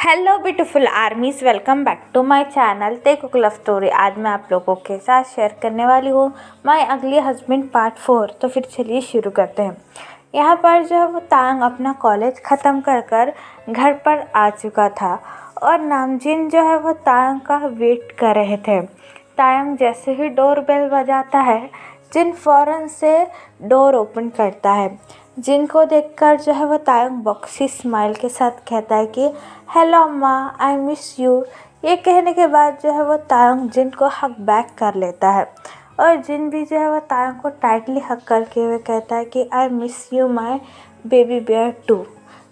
Hello beautiful armies, welcome back to my channel Taekook love story. आज मैं आप लोगों के साथ शेयर करने वाली हूँ माय अगली हस्बैंड पार्ट 4। तो फिर चलिए शुरू करते हैं। यहाँ पर जो है वो तांग अपना कॉलेज ख़त्म कर घर पर आ चुका था और नामजिन जो है वो तांग का वेट कर रहे थे। तांग जैसे ही डोर बेल बजाता है, जिन फ़ौरन से डोर ओपन करता है। जिनको देखकर जो है वो तायंग बॉक्सी स्माइल के साथ कहता है कि हेलो अम्मा, आई मिस यू। ये कहने के बाद जो है वो तायंग जिन को हक बैक कर लेता है और जिन भी जो है वो तायंग को टाइटली हक करके हुए कहता है कि I miss you my baby bear too.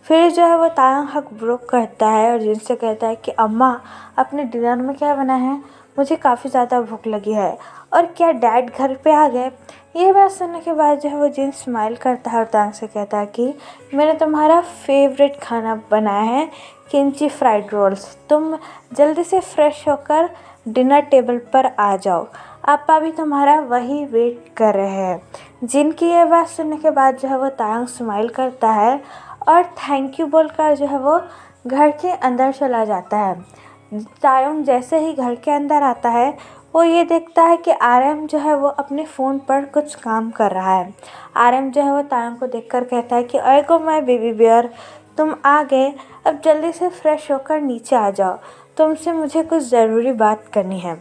फिर जो है वो तायंग हक ब्रोक करता है और जिनसे कहता है कि अम्मा, अपने डिनर में क्या बना है? मुझे काफ़ी ज़्यादा भूख लगी है। और क्या डैड घर पे आ गए? ये बात सुनने के बाद जो है वो जिन स्माइल करता है और तांग से कहता है कि मैंने तुम्हारा फेवरेट खाना बनाया है, किमची फ्राइड रोल्स। तुम जल्दी से फ्रेश होकर डिनर टेबल पर आ जाओ, आपा भी तुम्हारा वही वेट कर रहे हैं। जिन की ये बात सुनने के बाद जो है वो तांग स्माइल करता है और थैंक यू बोलकर जो है वो घर के अंदर चला जाता है। तायंग जैसे ही घर के अंदर आता है, वो ये देखता है कि आरएम जो है वो अपने फ़ोन पर कुछ काम कर रहा है। आरएम जो है वो तायंग को देखकर कहता है कि अरे को माय बेबी बियर, तुम आ गए, अब जल्दी से फ्रेश होकर नीचे आ जाओ, तुमसे मुझे कुछ ज़रूरी बात करनी है।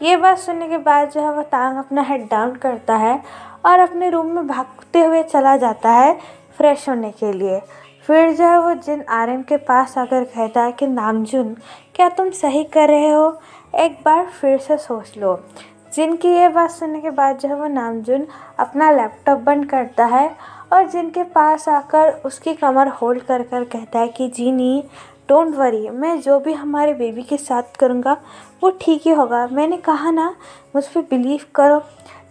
ये बात सुनने के बाद जो है वो तायंग अपना हेड डाउन करता है और अपने रूम में भागते हुए चला जाता है फ्रेश होने के लिए। फिर जो है वो जिन आरएम के पास आकर कहता है कि नामजुन, क्या तुम सही कर रहे हो? एक बार फिर से सोच लो। जिनकी ये बात सुनने के बाद जो है वो नामजुन अपना लैपटॉप बंद करता है और जिनके पास आकर उसकी कमर होल्ड कर कहता है कि जीनी, डोंट वरी, मैं जो भी हमारे बेबी के साथ करूँगा वो ठीक ही होगा। मैंने कहा ना, मुझ पर बिलीव करो।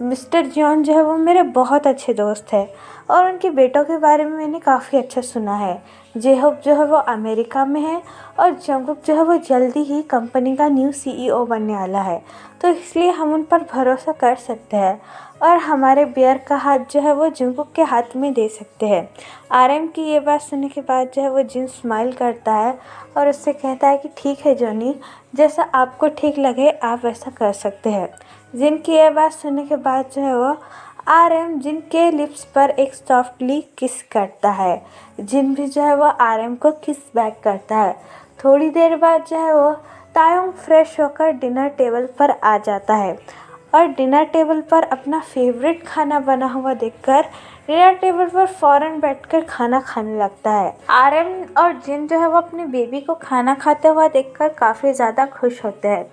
मिस्टर जॉन जो है वो मेरे बहुत अच्छे दोस्त हैं और उनके बेटों के बारे में मैंने काफ़ी अच्छा सुना है। जेहोब जो है वो अमेरिका में है और जंगकुक जो है वो जल्दी ही कंपनी का न्यू सीईओ बनने वाला है, तो इसलिए हम उन पर भरोसा कर सकते हैं और हमारे बियर का हाथ जो है वो जंगकुक के हाथ में दे सकते हैं। आरएम की ये बात सुनने के बाद जो है वो जिन स्माइल करता है और उससे कहता है कि ठीक है जॉनी, जैसा आपको ठीक लगे आप वैसा कर सकते हैं। जिन की ये बात सुनने के बाद जो है वो आरएम जिन के लिप्स पर एक सॉफ्टली किस करता है। जिन भी जो है वो आरएम को किस बैक करता है। थोड़ी देर बाद जो है वो तायंग फ्रेश होकर डिनर टेबल पर आ जाता है और डिनर टेबल पर अपना फेवरेट खाना बना हुआ देखकर डिनर टेबल पर फ़ौरन बैठकर खाना खाने लगता है। आरएम और जिन जो है वो अपने बेबी को खाना खाते हुआ देखकर काफ़ी ज़्यादा खुश होते हैं।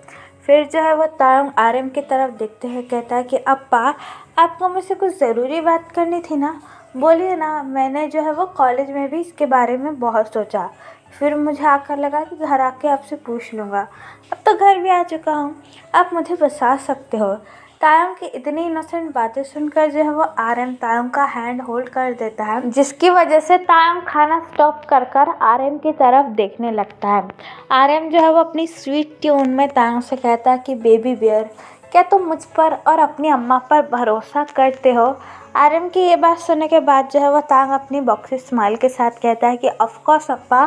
फिर जो है वो तायंग आरएम की तरफ देखते हुए कहता है कि अप्पा, आपको मुझसे कुछ ज़रूरी बात करनी थी ना, बोलिए ना। मैंने जो है वो कॉलेज में भी इसके बारे में बहुत सोचा, फिर मुझे आकर लगा कि घर आके आपसे पूछ लूँगा। अब तो घर भी आ चुका हूँ, आप मुझे बता सकते हो। तायंग की इतनी इनोसेंट बातें सुनकर जो है वो आरएम तायंग का हैंड होल्ड कर देता है, जिसकी वजह से तायंग खाना स्टॉप कर आरएम की तरफ देखने लगता है। आरएम जो है वो अपनी स्वीट ट्यून में तायंग से कहता है कि बेबी बियर, क्या तुम मुझ पर और अपनी अम्मा पर भरोसा करते हो? आरएम की ये बात सुनने के बाद जो है वो तांग अपनी बॉक्सी स्माइल के साथ कहता है कि ऑफ कोर्स अप्पा,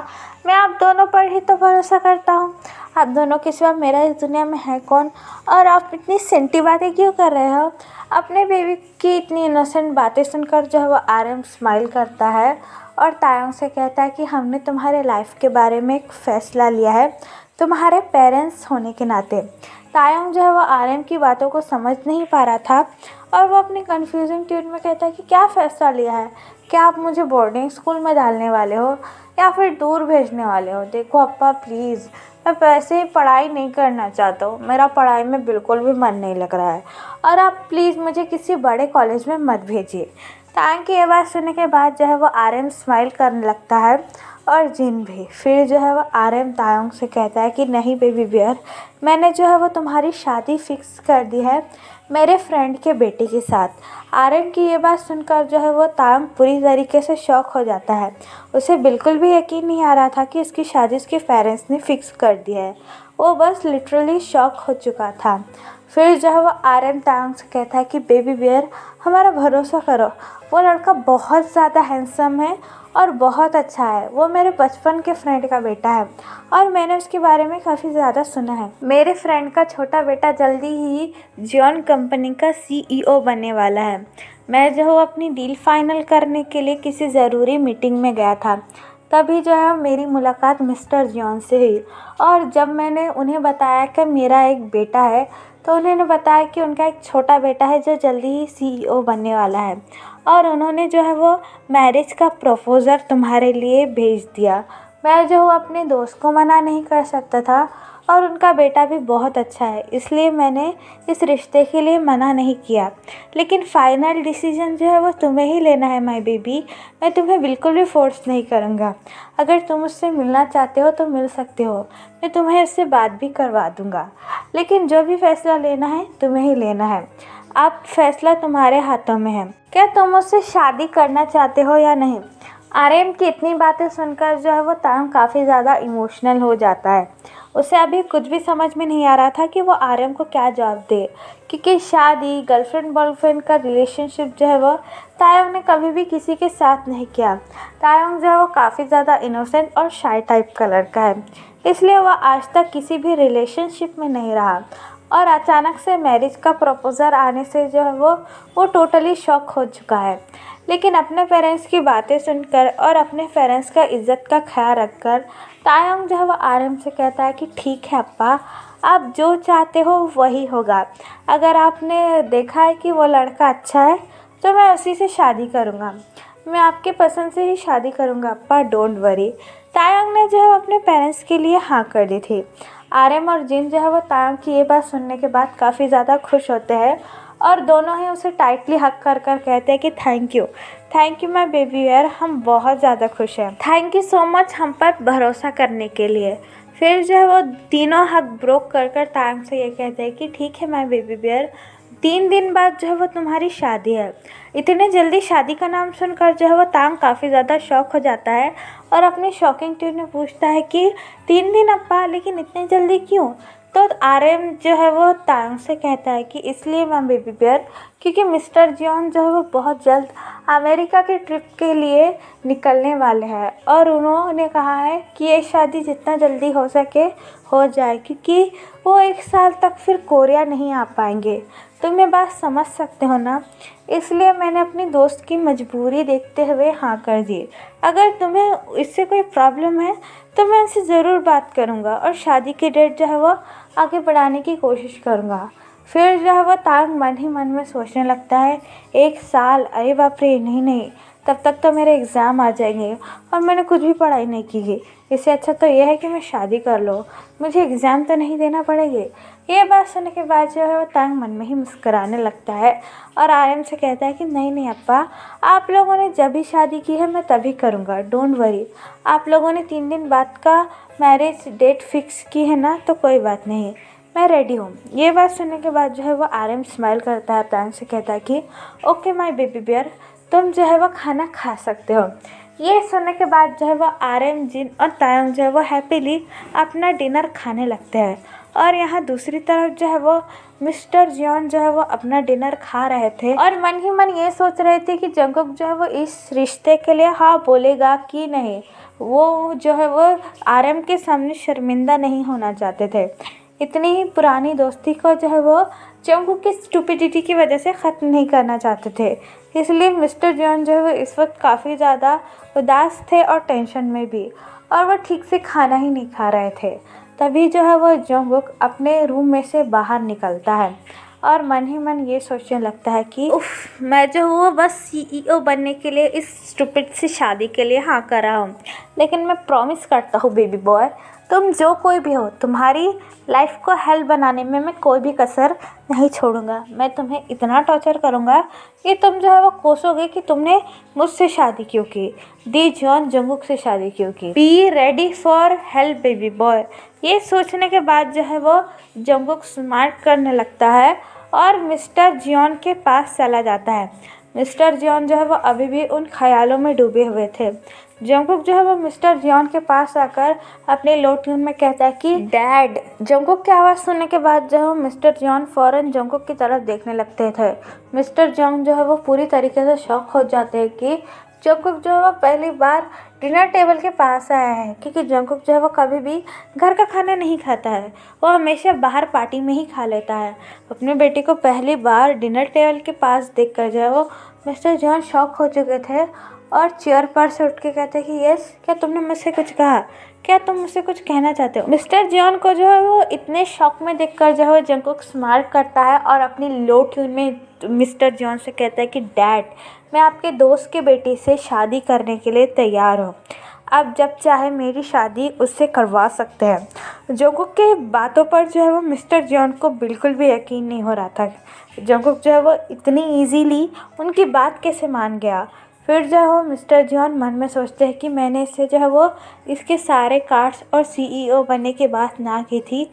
मैं आप दोनों पर ही तो भरोसा करता हूँ। आप दोनों के सिवा मेरा इस दुनिया में है कौन? और आप इतनी सेंटी बातें क्यों कर रहे हो? अपने बेबी की इतनी इनोसेंट बातें सुनकर जो है वो आरएम स्माइल करता है और तायंग से कहता है कि हमने तुम्हारे लाइफ के बारे में एक फ़ैसला लिया है, तुम्हारे पेरेंट्स होने के नाते। तायंग जो है वो आरएम की बातों को समझ नहीं पा रहा था और वो अपनी कन्फ्यूजिंग ट्यून में कहता है कि क्या फ़ैसला लिया है? क्या आप मुझे बोर्डिंग स्कूल में डालने वाले हो या फिर दूर भेजने वाले हो? देखो अप्पा प्लीज़, मैं वैसे ही पढ़ाई नहीं करना चाहता हूँ, मेरा पढ़ाई में बिल्कुल भी मन नहीं लग रहा है और आप प्लीज़ मुझे किसी बड़े कॉलेज में मत भेजिए। तायंग की ये बात सुनने के बाद जो है वो आरएम स्माइल करने लगता है और जिन भी। फिर जो है वो आरएम तायंग से कहता है कि नहीं बेबी बियर, मैंने जो है वो तुम्हारी शादी फिक्स कर दी है मेरे फ्रेंड के बेटे के साथ। आरएम की ये बात सुनकर जो है वो तायंग पूरी तरीके से शॉक हो जाता है। उसे बिल्कुल भी यकीन नहीं आ रहा था कि इसकी शादी उसके पेरेंट्स ने फिक्स कर दी है। वो बस लिटरली शॉक हो चुका था। फिर जो है वो आर्यन तायंग से कहता है कि बेबी बियर हमारा भरोसा करो, वो लड़का बहुत ज़्यादा हैंडसम है और बहुत अच्छा है, वो मेरे बचपन के फ्रेंड का बेटा है और मैंने उसके बारे में काफ़ी ज़्यादा सुना है। मेरे फ्रेंड का छोटा बेटा जल्दी ही जियोन कंपनी का CEO बनने वाला है। मैं जो हूँ अपनी डील फाइनल करने के लिए किसी ज़रूरी मीटिंग में गया था, तभी जो है मेरी मुलाकात मिस्टर जियोन से हुई और जब मैंने उन्हें बताया कि मेरा एक बेटा है तो उन्होंने बताया कि उनका एक छोटा बेटा है जो जल्दी ही CEO बनने वाला है और उन्होंने जो है वो मैरिज का प्रपोज़ल तुम्हारे लिए भेज दिया। मैं जो हूँ अपने दोस्त को मना नहीं कर सकता था और उनका बेटा भी बहुत अच्छा है, इसलिए मैंने इस रिश्ते के लिए मना नहीं किया। लेकिन फ़ाइनल डिसीजन जो है वो तुम्हें ही लेना है माय बेबी, मैं तुम्हें बिल्कुल भी फोर्स नहीं करूँगा। अगर तुम उससे मिलना चाहते हो तो मिल सकते हो, मैं तुम्हें उससे बात भी करवा दूँगा, लेकिन जो भी फैसला लेना है तुम्हें ही लेना है। अब फैसला तुम्हारे हाथों में है, क्या तुम उससे शादी करना चाहते हो या नहीं। आर्यन की इतनी बातें सुनकर जो है वो तायंग काफ़ी ज़्यादा इमोशनल हो जाता है। उसे अभी कुछ भी समझ में नहीं आ रहा था कि वो आर्यन को क्या जवाब दे, क्योंकि शादी गर्लफ्रेंड बॉयफ्रेंड का रिलेशनशिप जो है वो तायंग ने कभी भी किसी के साथ नहीं किया। तायंग जो है वो काफ़ी ज़्यादा इनोसेंट और शाय टाइप का लड़का है, इसलिए वह आज तक किसी भी रिलेशनशिप में नहीं रहा और अचानक से मैरिज का प्रपोज़ल आने से जो है वो टोटली शॉक हो चुका है। लेकिन अपने पेरेंट्स की बातें सुनकर और अपने पेरेंट्स का इज़्ज़त का ख्याल रखकर तायंग जो है वो आर्यन से कहता है कि ठीक है अप्पा, आप जो चाहते हो वही होगा। अगर आपने देखा है कि वो लड़का अच्छा है तो मैं उसी से शादी करूँगा, मैं आपके पसंद से ही शादी करूँगा अप्पा, डोंट वरी। तायंग ने जो है अपने पेरेंट्स के लिए हाँ कर दी थी। आर्यन और जिन जो है वो तायंग की ये बात सुनने के बाद काफ़ी ज़्यादा खुश होते हैं और दोनों ही उसे टाइटली हक कर कर कहते हैं कि थैंक यू माय बेबी यार, हम बहुत ज़्यादा खुश हैं, थैंक यू सो मच हम पर भरोसा करने के लिए। फिर जो है वो तीनों हक ब्रोक कर कर तायंग से ये कहते हैं कि ठीक है माय बेबी बियर, 3 दिन बाद जो है वो तुम्हारी शादी है। इतने जल्दी शादी का नाम सुनकर जो है वो तायंग काफ़ी ज़्यादा शॉक हो जाता है और अपनी शॉकिंग ट्यून में पूछता है कि 3 दिन अप्पा, लेकिन इतने जल्दी क्यों। तो आर्यन जो है वो तायंग से कहता है कि इसलिए मैम बेबी बियर, क्योंकि मिस्टर जियोन जो है वो बहुत जल्द अमेरिका के ट्रिप के लिए निकलने वाले हैं और उन्होंने कहा है कि ये शादी जितना जल्दी हो सके हो जाए, क्योंकि वो 1 साल तक फिर कोरिया नहीं आ पाएंगे। तुम ये बात समझ सकते हो ना, इसलिए मैंने अपनी दोस्त की मजबूरी देखते हुए हाँ कर दी। अगर तुम्हें इससे कोई प्रॉब्लम है तो मैं उनसे ज़रूर बात करूँगा और शादी की डेट जो है वो आगे बढ़ाने की कोशिश करूँगा। फिर जो है वो तायंग मन ही मन में सोचने लगता है 1 साल, अरे बाप रे, नहीं, तब तक तो मेरे एग्ज़ाम आ जाएंगे और मैंने कुछ भी पढ़ाई नहीं की है, इससे अच्छा तो यह है कि मैं शादी कर लूँ, मुझे एग्ज़ाम तो नहीं देना पड़ेंगे। ये बात सुनने के बाद जो है वो तायंग मन में ही मुस्कुराने लगता है और आर्यन से कहता है कि नहीं अप्पा, आप लोगों ने जब भी शादी की है मैं तभी करूँगा, डोंट वरी। आप लोगों ने 3 दिन बाद का मैरिज डेट फिक्स की है ना, तो कोई बात नहीं, मैं रेडी हूँ। ये बात सुनने के बाद जो है वो आर्यन स्माइल करता है, तायंग से कहता है कि ओके माय बेबी बियर, तुम जो है वो खाना खा सकते हो। ये सुनने के बाद जो है वो आर्यन, जिन और तायंग जो है वो हैप्पीली अपना डिनर खाने लगते हैं और यहाँ दूसरी तरफ जो है वो मिस्टर जियोन जो है वो अपना डिनर खा रहे थे और मन ही मन ये सोच रहे थे कि जंगकुक जो है वो इस रिश्ते के लिए हाँ बोलेगा कि नहीं। वो जो है वो आर्यन के सामने शर्मिंदा नहीं होना चाहते थे। इतनी ही पुरानी दोस्ती को जो है वो जंगकुक की स्टुपिडिटी की वजह से ख़त्म नहीं करना चाहते थे, इसलिए मिस्टर जियोन जो है वो इस वक्त काफ़ी ज़्यादा उदास थे और टेंशन में भी, और वो ठीक से खाना ही नहीं खा रहे थे। तभी जो है वो जंगकुक अपने रूम में से बाहर निकलता है और मन ही मन ये सोचने लगता है कि उफ, मैं जो हूँ बस CEO बनने के लिए इस स्टूपिड सी शादी के लिए हाँ कर रहा हूँ, लेकिन मैं प्रॉमिस करता हूँ बेबी बॉय, तुम जो कोई भी हो, तुम्हारी लाइफ को हेल्प बनाने में मैं कोई भी कसर नहीं छोड़ूंगा। मैं तुम्हें इतना टॉर्चर करूँगा कि तुम जो है वो कोसोगे कि तुमने मुझसे शादी क्यों की, दी जॉन जंगकुक से शादी क्यों की। Be ready for help baby boy. ये सोचने के बाद जो है वो जंगकुक स्मार्ट करने लगता है और मिस्टर जियोन के पास चला जाता है। मिस्टर जियोन जो है वो अभी भी उन ख्यालों में डूबे हुए थे। जंगकुक जो है वो मिस्टर जियोन के पास आकर अपने लो ट्यून में कहता है कि डैड। जंगकुक की आवाज़ सुनने के बाद जो है मिस्टर जियोन फ़ौरन जंगकुक की तरफ देखने लगते थे। मिस्टर जियोन जो है वो पूरी तरीके से शॉक हो जाते हैं कि जंगकुक जो है वो पहली बार डिनर टेबल के पास आया है, क्योंकि जंगकुक जो है वो कभी भी घर का खाना नहीं खाता है, वो हमेशा बाहर पार्टी में ही खा लेता है। अपने बेटे को पहली बार डिनर टेबल के पास देखकर जो है वो मिस्टर जॉन शॉक हो चुके थे और चेयर पर से उठ के कहते कि यस, क्या तुमने मुझसे कुछ कहा? क्या तुम मुझसे कुछ कहना चाहते हो? मिस्टर जॉन को जो है वो इतने शॉक में देखकर जो है जंगकुक स्माइल करता है और अपनी लो ट्यून में मिस्टर जॉन से कहता है कि डैड, मैं आपके दोस्त के बेटे से शादी करने के लिए तैयार हूँ। आप जब चाहे मेरी शादी उससे करवा सकते हैं। जंगकुक के बातों पर जो है वो मिस्टर जॉन को बिल्कुल भी यकीन नहीं हो रहा था। जंगकुक जो है वो इतनी इजीली उनकी बात कैसे मान गया। फिर जो है वो मिस्टर जॉन मन में सोचते हैं कि मैंने इससे जो है वो इसके सारे कार्ड्स और सीईओ बनने की बात ना की थी,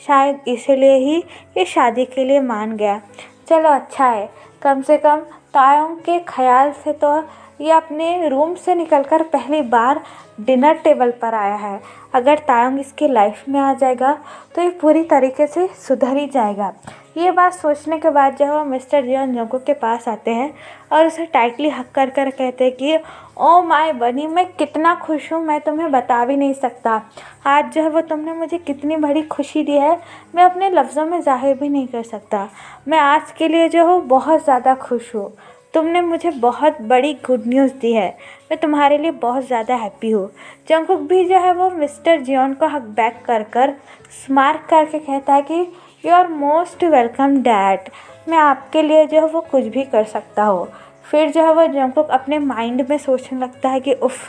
शायद इसलिए ही ये शादी के लिए मान गया। चलो अच्छा है, कम से कम तायोंग के ख्याल से तो ये अपने रूम से निकलकर पहली बार डिनर टेबल पर आया है। अगर तायोंग इसकी लाइफ में आ जाएगा तो ये पूरी तरीके से सुधर ही जाएगा। ये बात सोचने के बाद जब वो मिस्टर जियोन जंगकुक के पास आते हैं और उसे टाइटली हक कर कर कहते हैं कि ओ माय बनी, मैं कितना खुश हूँ, मैं तुम्हें बता भी नहीं सकता। आज जो है वो तुमने मुझे कितनी बड़ी खुशी दी है, मैं अपने लफ्ज़ों में ज़ाहिर भी नहीं कर सकता। मैं आज के लिए जो हूँ बहुत ज़्यादा खुश हूँ। तुमने मुझे बहुत बड़ी गुड न्यूज़ दी है, मैं तुम्हारे लिए बहुत ज़्यादा हैप्पी हूँ। जंगकुक भी जो है वो मिस्टर जियोन को हक बैक कर कर स्मार्ट करके कहता है कि you are most welcome dad, मैं आपके लिए जो है वो कुछ भी कर सकता हूँ। फिर जो है वो जंगकुक अपने माइंड में सोचने लगता है कि उफ़,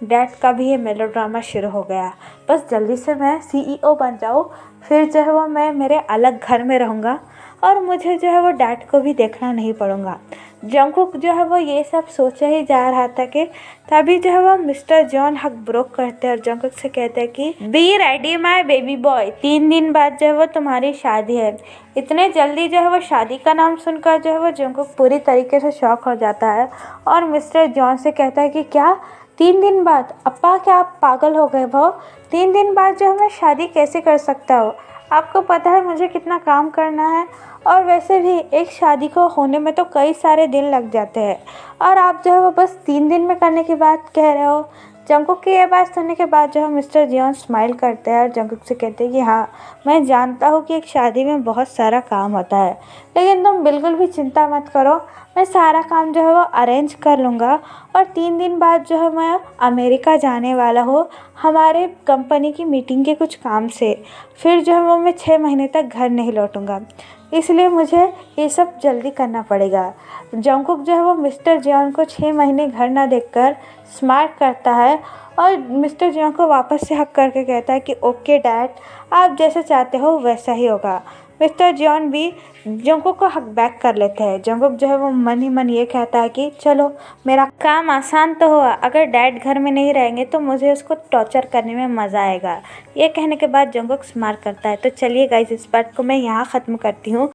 डैड का भी ये मेलोड्रामा शुरू हो गया, बस जल्दी से मैं सीईओ बन जाऊँ, फिर जो है वो मैं मेरे अलग घर में रहूँगा और मुझे जो है वो डैड को भी देखना नहीं पड़ूँगा। जंगकुक जो है वो ये सब सोचा ही जा रहा था कि तभी जो है वो मिस्टर जॉन हक ब्रोक करते हैं और जंगकुक से कहते हैं कि be ready my baby boy, 3 दिन बाद जो है वो तुम्हारी शादी है। इतने जल्दी जो है वो शादी का नाम सुनकर जो है वो जंगकुक पूरी तरीके से शॉक हो जाता है और मिस्टर जॉन से कहता है कि क्या 3 दिन बाद? अप्पा, क्या आप पागल हो गए? वो 3 दिन बाद जो है मैं शादी कैसे कर सकता हूँ? आपको पता है मुझे कितना काम करना है, और वैसे भी एक शादी को होने में तो कई सारे दिन लग जाते हैं, और आप जो है वो बस 3 दिन में करने की बात कह रहे हो। जंगकुक की ये बात सुनने के बाद जो है मिस्टर जियोन स्माइल करते हैं और जंगकुक से कहते हैं कि हाँ, मैं जानता हूँ कि एक शादी में बहुत सारा काम होता है, लेकिन तुम बिल्कुल भी चिंता मत करो, मैं सारा काम जो है वो अरेंज कर लूँगा। और 3 दिन बाद जो है मैं अमेरिका जाने वाला हूँ हमारे कंपनी की मीटिंग के कुछ काम से। फिर जो है वो मैं 6 महीने तक घर नहीं लौटूँगा, इसलिए मुझे ये सब जल्दी करना पड़ेगा। जंगकुक जो है वो मिस्टर जियोन को 6 महीने घर ना देखकर स्मार्ट करता है और मिस्टर जियोन को वापस से हक करके कहता है कि ओके डैड, आप जैसा चाहते हो वैसा ही होगा। मिस्टर जियोन भी जंगकुक को हक बैक कर लेते हैं। जंगकुक जो है वो मन ही मन ये कहता है कि चलो, मेरा काम आसान तो हुआ, अगर डैड घर में नहीं रहेंगे तो मुझे उसको टॉर्चर करने में मज़ा आएगा। ये कहने के बाद जंगकुक स्मार्ट करता है। तो चलिए गाइस, इस पार्ट को मैं यहाँ ख़त्म करती हूँ।